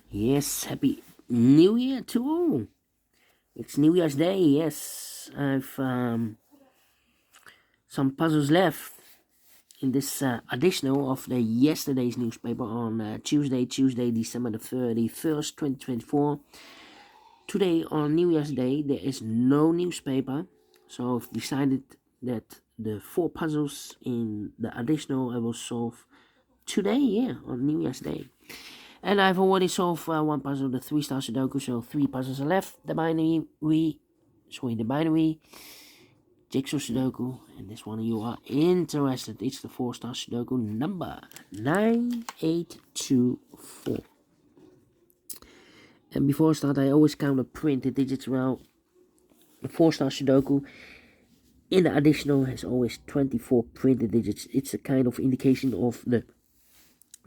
Yes, happy New Year to all. It's New Year's Day. Yes, I've some puzzles left in this additional of the yesterday's newspaper on Tuesday, December the 31st, 2024. Today on New Year's Day, there is no newspaper, so I've decided that the four puzzles in the additional I will solve today, on New Year's Day. And I've already solved one puzzle, the 3-star Sudoku, so three puzzles are left. The binary jigsaw Sudoku, and this one you are interested. It's the 4-star Sudoku number 9824. And before I start, I always count the printed digits. Well, the 4-star Sudoku in the additional has always 24 printed digits. It's a kind of indication of the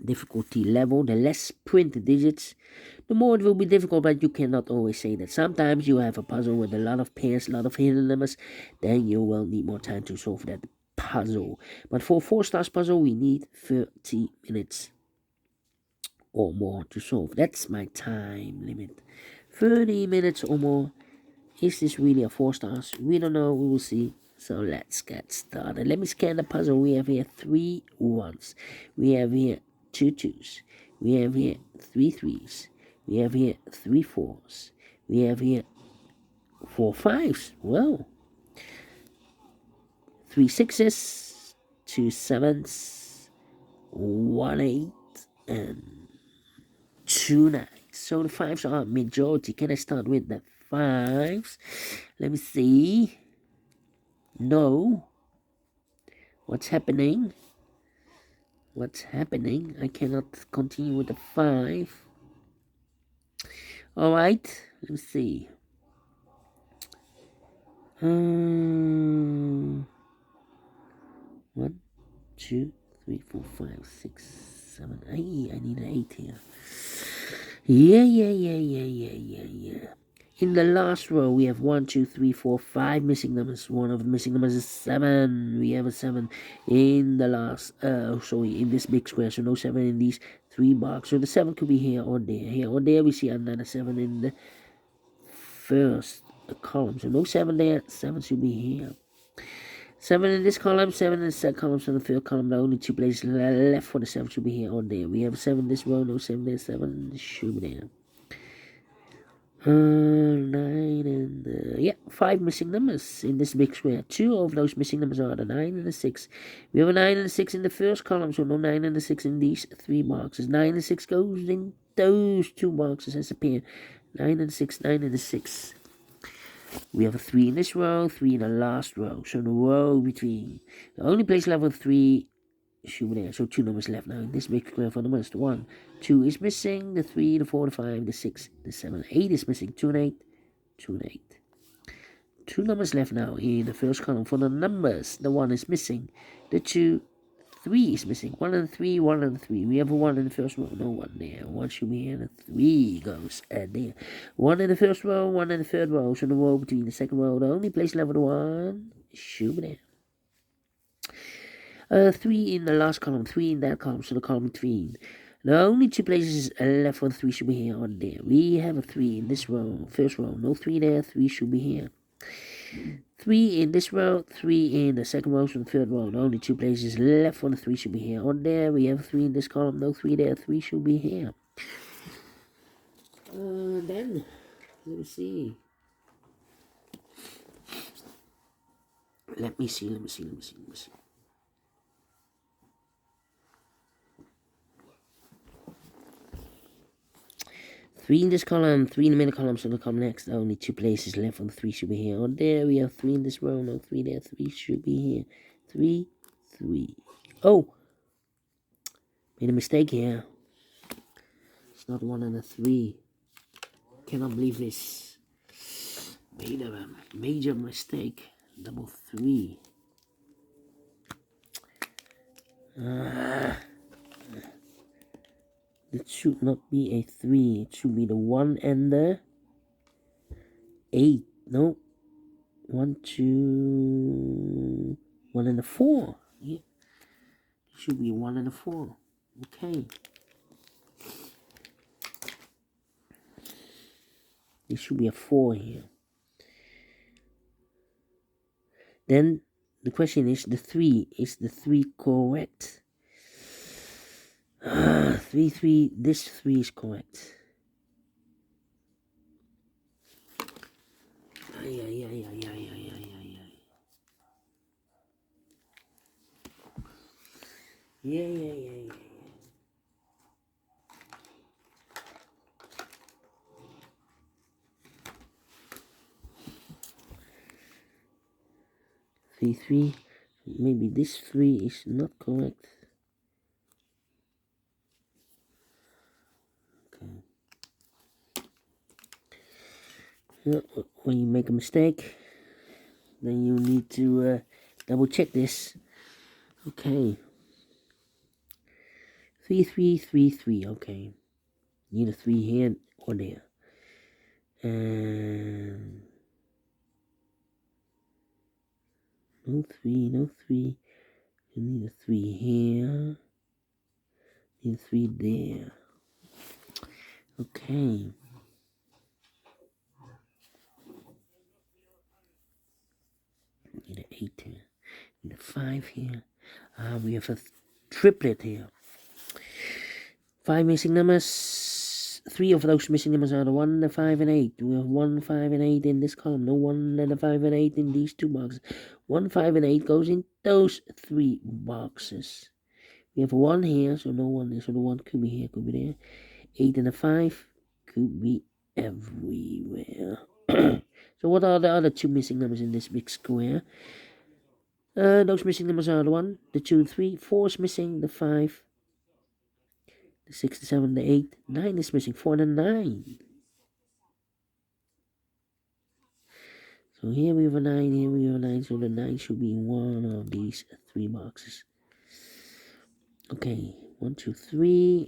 difficulty level. The less printed digits, the more it will be difficult, but you cannot always say that. Sometimes you have a puzzle with a lot of pairs, a lot of hidden numbers, then you will need more time to solve that puzzle. But for 4-star puzzle, we need 30 minutes or more to solve. That's my time limit. 30 minutes or more. Is this really a 4 stars? We don't know. We will see. So let's get started. Let me scan the puzzle. We have here 3 1s. We have here 2 2s. We have here 3 3s. We have here 3 4s. We have here 4 5s. Well, 3 6s, 2 7s, 1 8, and 2 9s. So the 5s are majority. Can I start with the 5s? Let me see. No. What's happening? I cannot continue with the 5. Alright, let me see. 1, 2, 3, 4, 5, 6, 7, 8. I need an 8 here. Yeah. In the last row, we have 1, 2, 3, 4, 5 missing numbers. One of the missing numbers is 7. We have a 7 in the last, in this big square. So no 7 in these 3 boxes. So the 7 could be here or there. Here or there, we see another 7 in the first column. So no 7 there. 7 should be here. 7 in this column, 7 in the second column, so the third column, the only 2 places left for the 7 should be here or there. We have 7 in this row, no 7 there, 7 should be there. 9 and 5 missing numbers in this big square. 2 of those missing numbers are the 9 and the 6. We have a 9 and a 6 in the first column, so no 9 and the 6 in these 3 boxes. 9 and 6 goes in those 2 boxes as a pair. 9 and 6, 9 and 6. We have a 3 in this row, 3 in the last row. So the row between the only place left with 3 should be there. So 2 numbers left now in this big square for numbers. The 1, 2 is missing. The 3, the 4, the 5, the 6, the 7, 8 is missing. 2 and 8, 2 and 8. 2 numbers left now in the first column for the numbers. The 1 is missing. The 2, 3 is missing. 1 and 3, 1 and 3. We have a 1 in the first row. No 1 there. 1 should be here. And a 3 goes there. 1 in the first row, 1 in the third row. So the row between the second row, the only place left with 1 should be there. 3 in the last column, 3 in that column, so the column between. The only 2 places left for the 3 should be here or there. We have a 3 in this row, first row, no 3 there, 3 should be here. 3 in this row, 3 in the second row, so the third row. The only 2 places left for the 3 should be here or there. We have a 3 in this column, no 3 there, 3 should be here. Then, let me see. Let me see. 3 in this column, 3 in the middle column, so the column next. The only 2 places left for the 3 should be here or there. We have 3 in this row, no 3 there, 3 should be here. 3, 3. Oh! Made a mistake here. It's not 1 and a 3. Cannot believe this. Made a major mistake. Double 3. It should not be a 3. It should be the 1 and the 8. No. 1, 2. 1 and the 4. Yeah. It should be 1 and a 4. Okay. There should be a 4 here. Then the question is the 3. Is the 3 correct? 3, 3. This 3 is correct. Ay, ay, ay, ay, ay, ay, ay, ay, ay. Yeah, yeah, yeah, yeah. 3, 3. Maybe this 3 is not correct. Okay. When you make a mistake, then you need to double check this. Okay. 3, 3, 3, 3. Okay. Need a 3 here or there. And no 3, no 3. You need a 3 here. Need a 3 there. Okay. Need an 8 here. Need a 5 here. We have a triplet here. 5 missing numbers. 3 of those missing numbers are the 1, the 5, and 8. We have 1, 5, and 8 in this column. No 1, and the 5, and 8 in these 2 boxes. 1, 5, and 8 goes in those 3 boxes. We have 1 here, so no 1 there. So the 1 could be here, could be there. 8 and a 5 could be everywhere. So what are the other 2 missing numbers in this big square? Those missing numbers are the 1, the 2, 3. 4 is missing, the 5, the 6, the 7, the 8. 9 is missing, 4 and a 9. So here we have a 9, here we have a 9. So the 9 should be in one of these 3 boxes. Okay, 1, 2, 3.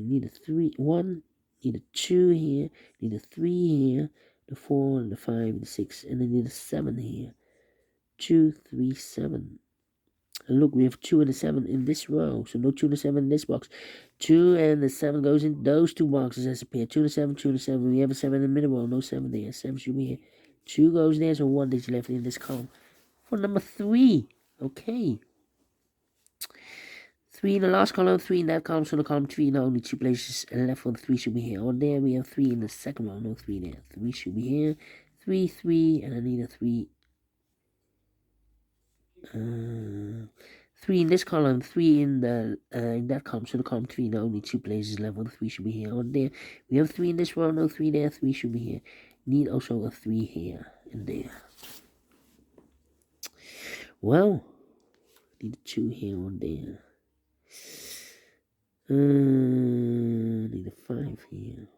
Need a 3, 1. Need a 2 here. Need a 3 here. The 4, the 5, the 6. And then need a 7 here. 2, 3, 7. And look, we have 2 and a 7 in this row. So no 2 and a 7 in this box. 2 and the 7 goes in those 2 boxes as a pair. 2 and a 7, 2 and a 7. We have a 7 in the middle row. No 7 there. 7 should be here. 2 goes there. So 1 is left in this column. For number 3. Okay. 3 in the last column, 3 in that column, so the column 3 now only 2 places left for the 3 should be here. On there we have 3 in the second row, no 3 there. 3 should be here. 3, 3, and I need a 3. 3 in this column, 3 in the in that column, so the column 3 now only 2 places left for the 3 should be here. On there we have 3 in this row, no 3 there. 3 should be here. Need also a 3 here and there. Well, need a 2 here on there. Need a 5 here.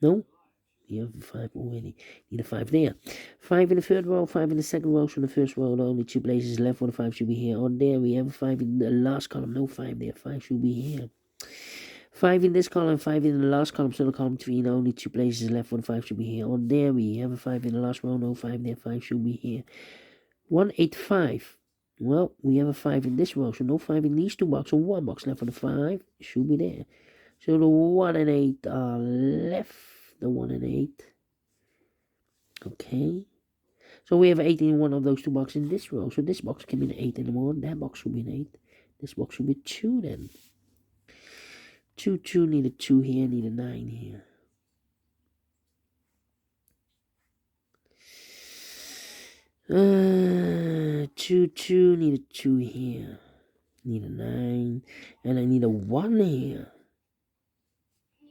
No, you have a 5 already. Need a 5 there. 5 in the third row, 5 in the second row. So in the first row, the only 2 places left for the 5 should be here. On there, we have a 5 in the last column. No 5 there. 5 should be here. 5 in this column, 5 in the last column. So the column 3, the only 2 places left for the 5 should be here. On there, we have a 5 in the last row. No 5 there. 5 should be here. 1, 8, 5. Well, we have a 5 in this row. So no 5 in these 2 boxes. So 1 box left for the 5 should be there. So the 1 and 8 are left. The 1 and 8. Okay. So we have 8 in one of those 2 boxes in this row. So this box can be an 8 anymore. That box should be an 8. This box should be 2 then. 2, 2, need a 2 here, need a 9 here. Two, 2, need a 2 here. Need a 9. And I need a 1 here.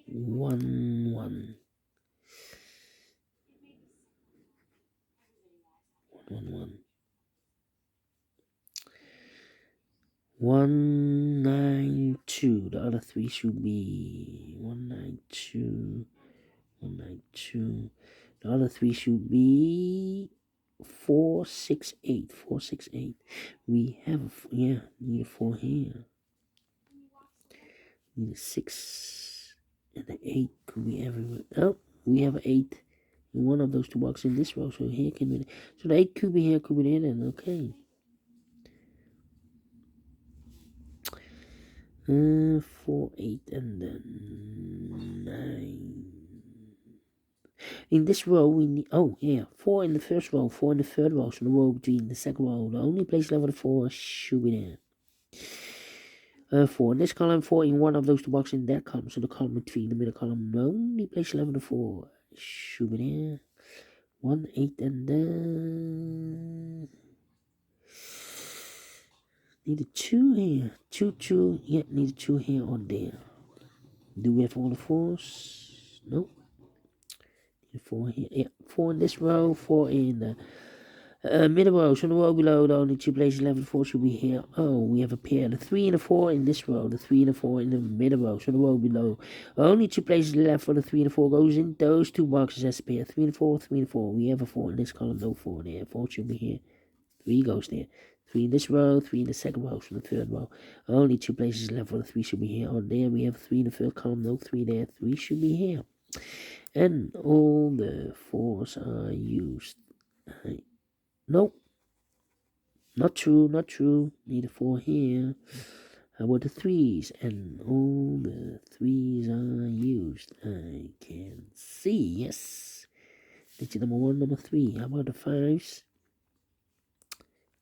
1, 1. 1, 1. 1, 9, 2. The other 3 should be 1, 9, 2. 1, 9, 2. The other 3 should be 4, 6, 8. 4, 6, 8. We have, need a 4 here. Need a 6. And the 8 could be everywhere. Oh, we have an 8 in one of those 2 boxes in this row. So here can be, so the 8 could be here, could be there then. Okay. 4, 8, and then 9. In this row, we need, 4 in the first row, 4 in the third row, so the row between the second row, the only place level 4 should be there. 4 in this column, 4 in one of those two boxes in that column, so the column between the middle column, the only place level 4 should be there. 1, 8, and then need a 2 here, 2, 2, yeah, need a 2 here or there. Do we have all the 4s? No. 4 here, yeah, 4 in this row, 4 in the middle row, so the row below, the only two places level 4 should be here. Oh, we have a pair, the 3 and the 4 in this row, the 3 and the 4 in the middle row, so the row below. Only two places left for the 3 and the 4 goes in those two boxes as a pair, 3 and 4, 3 and 4. We have a 4 in this column, no 4 there, 4 should be here. 3 goes there. 3 in this row, 3 in the second row, so the third row. Only two places left for the 3 should be here. On there, we have 3 in the third column, no 3 there, 3 should be here. And all the 4s are used. Nope. Not true, not true. Need a 4 here. How about the 3s? And all the 3s are used. I can see, yes. Digit number 1, number 3. How about the 5s?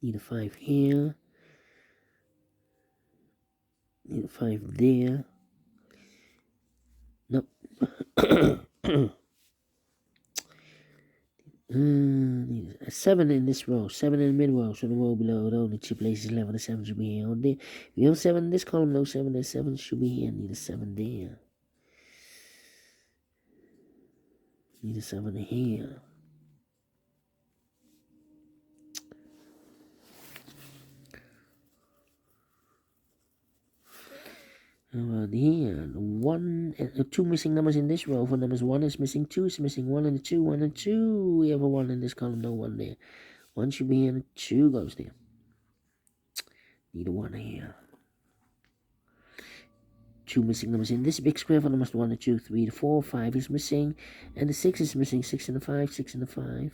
Need a 5 here. Need a 5 there. Nope. Need a 7 in this row, 7 in the middle row, so the row below, the only two places left, the 7 should be here. On there. If you have 7 in this column, no 7 there, 7 should be here. Need a 7 there. Need a 7 here. Around here, 2 missing numbers in this row. For numbers 1 is missing, 2 is missing, 1 and 2, 1 and 2. We have a 1 in this column, no 1 there. 1 should be here, and 2 goes there. Need a 1 here. 2 missing numbers in this big square for numbers 1 and 2, 3 to 4, 5 is missing, and the 6 is missing, 6 and the 5, 6 and the 5.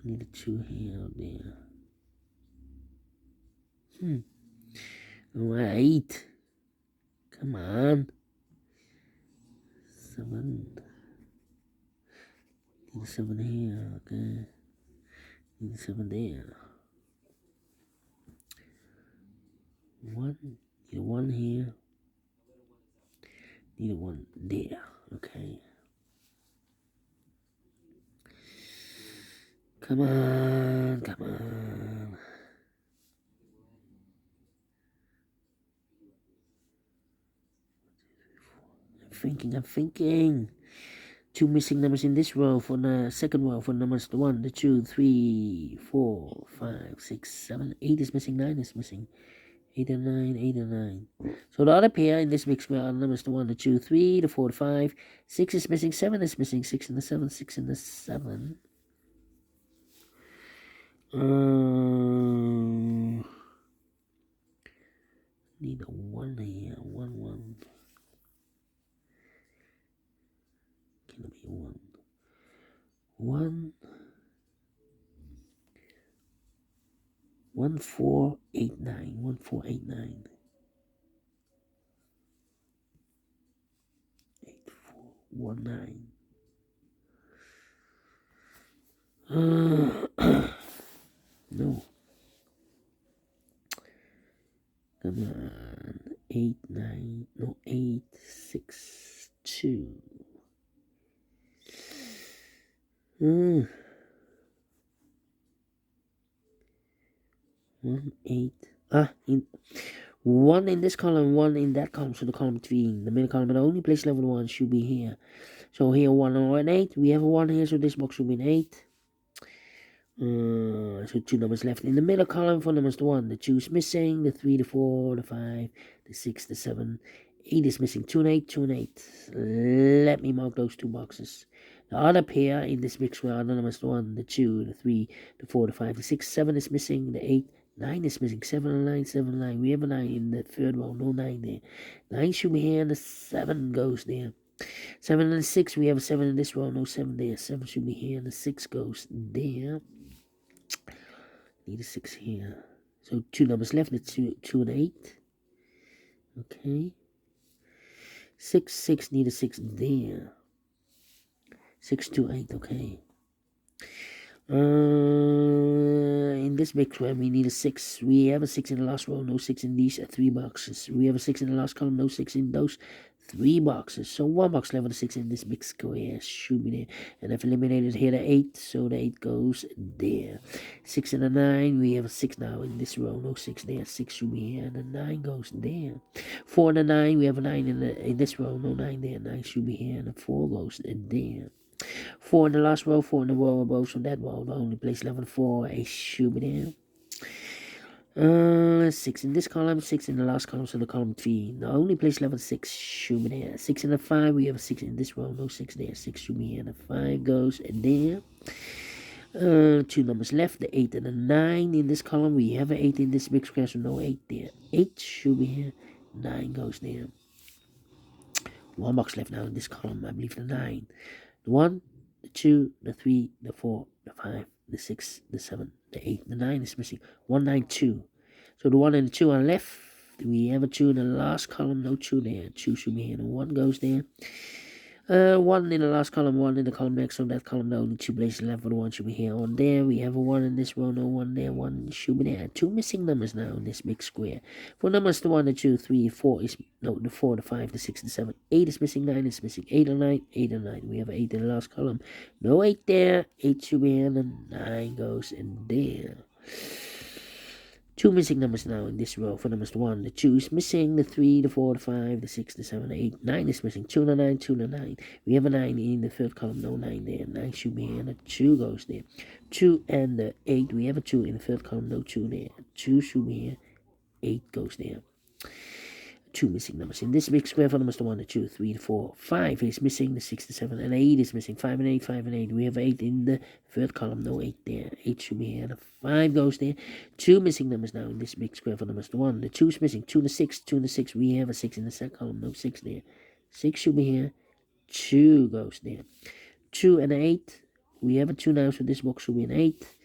Need a 2 here or there. Right. Come on. 7. Need a 7 here, okay. Need a 7 there. 1. Need a 1 here. Need a 1 there, okay. Come on, come on. I'm thinking. 2 missing numbers in this row for the second row for numbers 1, 2, 3, 4, 5, 6, 7, 8 is missing, 9 is missing. 8 and 9, 8 and 9. So the other pair in this big square are numbers 1, 2, 3, 4, 5, 6 is missing, 7 is missing, 6 and the 7, 6 and the 7. Need a 1 here, 1, 1. Can it be 1? 1, 1, 4, 8, 9, 1, 4, 8, 9. 8, 4, 1, 9. No. Come on. 8, 9. No, 8, 6, 2. 1, 8. 1 in this column, 1 in that column, so the column between the middle column, and the only place level 1 should be here. So here 1 or an 8. We have a 1 here, so this box should be an 8. So 2 numbers left in the middle column for numbers 1. The 2 is missing, the 3, the 4, the 5, the 6, the 7, 8 is missing. 2 and 8, 2 and 8. Let me mark those 2 boxes. The other pair in this big square are the numbers 1, the 2, the 3, the 4, the 5, the 6, 7 is missing, the 8, 9 is missing, 7 and 9, 7 and 9. We have a 9 in the third row, no 9 there. 9 should be here, and the 7 goes there. 7 and 6, we have a 7 in this row, no 7 there. 7 should be here, and the 6 goes there. Need a 6 here. So 2 numbers left, the 2 and 8. Okay. 6, 6, need a 6 there. 6, 2, 8, okay. In this big square, we need a 6. We have a 6 in the last row, no 6 in these 3 boxes. We have a 6 in the last column, no 6 in those 3 boxes. So 1 box left with a 6 in this big square should be there. And I've eliminated here the 8, so the 8 goes there. 6 and a 9, we have a 6 now in this row, no 6 there. 6 should be here, and the 9 goes there. 4 and a 9, we have a 9 in this row, no 9 there. 9 should be here, and the 4 goes there. 4 in the last row, 4 in the row above, so that row, the only place left with 4, a should be there. 6 in this column, 6 in the last column, so the column 3. The only place left with 6 should be there. 6 in the 5, we have a 6 in this row, no 6 there. 6 should be here, and the 5 goes there. 2 numbers left, the 8 and the 9 in this column. We have an 8 in this big square, so no 8 there. 8 should be here, 9 goes there. 1 box left now in this column, I believe the 9. The 1, the 2, the 3, the 4, the 5, the 6, the 7, the 8, the 9 is missing. 1, 9, 2. So the 1 and the 2 are left. We have a 2 in the last column, no 2 there. 2 should be here, and 1 goes there. 1 in the last column, 1 in the column next, so that column, the only 2 places left for the 1 should be here on there. We have a 1 in this row, no 1 there, 1 should be there. 2 missing numbers now in this big square. For numbers, the 1, the 2, 3, 4 is, no, the 4, the 5, the 6, the 7, 8 is missing, 9 is missing, 8 and 9, 8 and 9. We have an 8 in the last column, no 8 there, 8 should be here, and 9 goes in there. 2 missing numbers now in this row. For numbers, the 1, the 2 is missing, the 3, the 4, the 5, the 6, the 7, the 8, 9 is missing, 2 and 9, 2 and 9. We have a 9 in the third column, no 9 there, 9 should be here, and a 2 goes there. 2 and the 8, we have a 2 in the third column, no 2 there, 2 should be here, 8 goes there. 2 missing numbers in this big square. For numbers, the 1, the 2, 3, the 4, 5 is missing, the 6, the 7, and 8 is missing, 5 and 8, 5 and 8. We have 8 in the third column, no 8 there, 8 should be here, and the 5 goes there. 2 missing numbers now in this big square. For numbers, the 1, the 2 is missing, 2 and the 6, 2 and the 6. We have a 6 in the second column, no 6 there, 6 should be here, 2 goes there. 2 and 8, we have a 2 now, so this box should be an 8.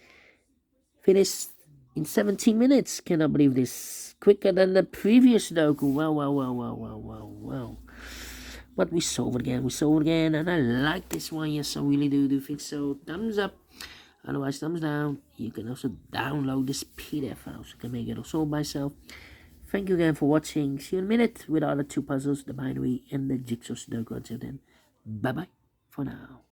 Finished in 17 minutes. Cannot believe this. Quicker than the previous Sudoku. Well. But we solved it again, and I like this one. Yes, I really do think so. Thumbs up. Otherwise, thumbs down. You can also download this PDF file, so you can make it also by yourself. Thank you again for watching. See you in a minute with the other 2 puzzles, the binary and the jigsaw Sudoku. Until then, bye-bye for now.